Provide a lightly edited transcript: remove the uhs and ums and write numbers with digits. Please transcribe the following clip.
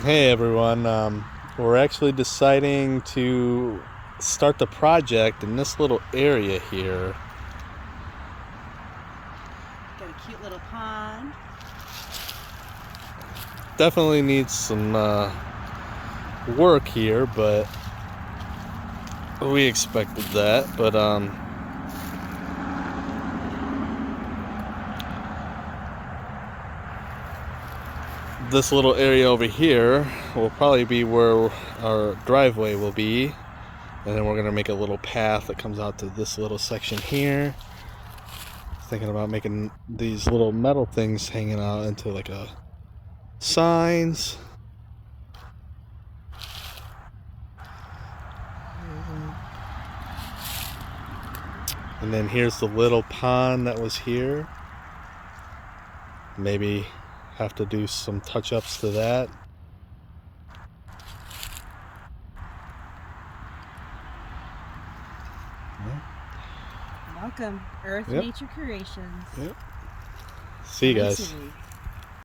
Hey everyone, we're actually deciding to start the project in this little area here. Got a cute little pond. Definitely needs some work here, but we expected that. But this little area over here will probably be where our driveway will be, and then we're gonna make a little path that comes out to this little section here. Thinking about making these little metal things hanging out into like a signs. And then here's the little pond that was here. Maybe have to do some touch-ups to that. Welcome, Earth Yep. Nature Creations. Yep. See you guys. City.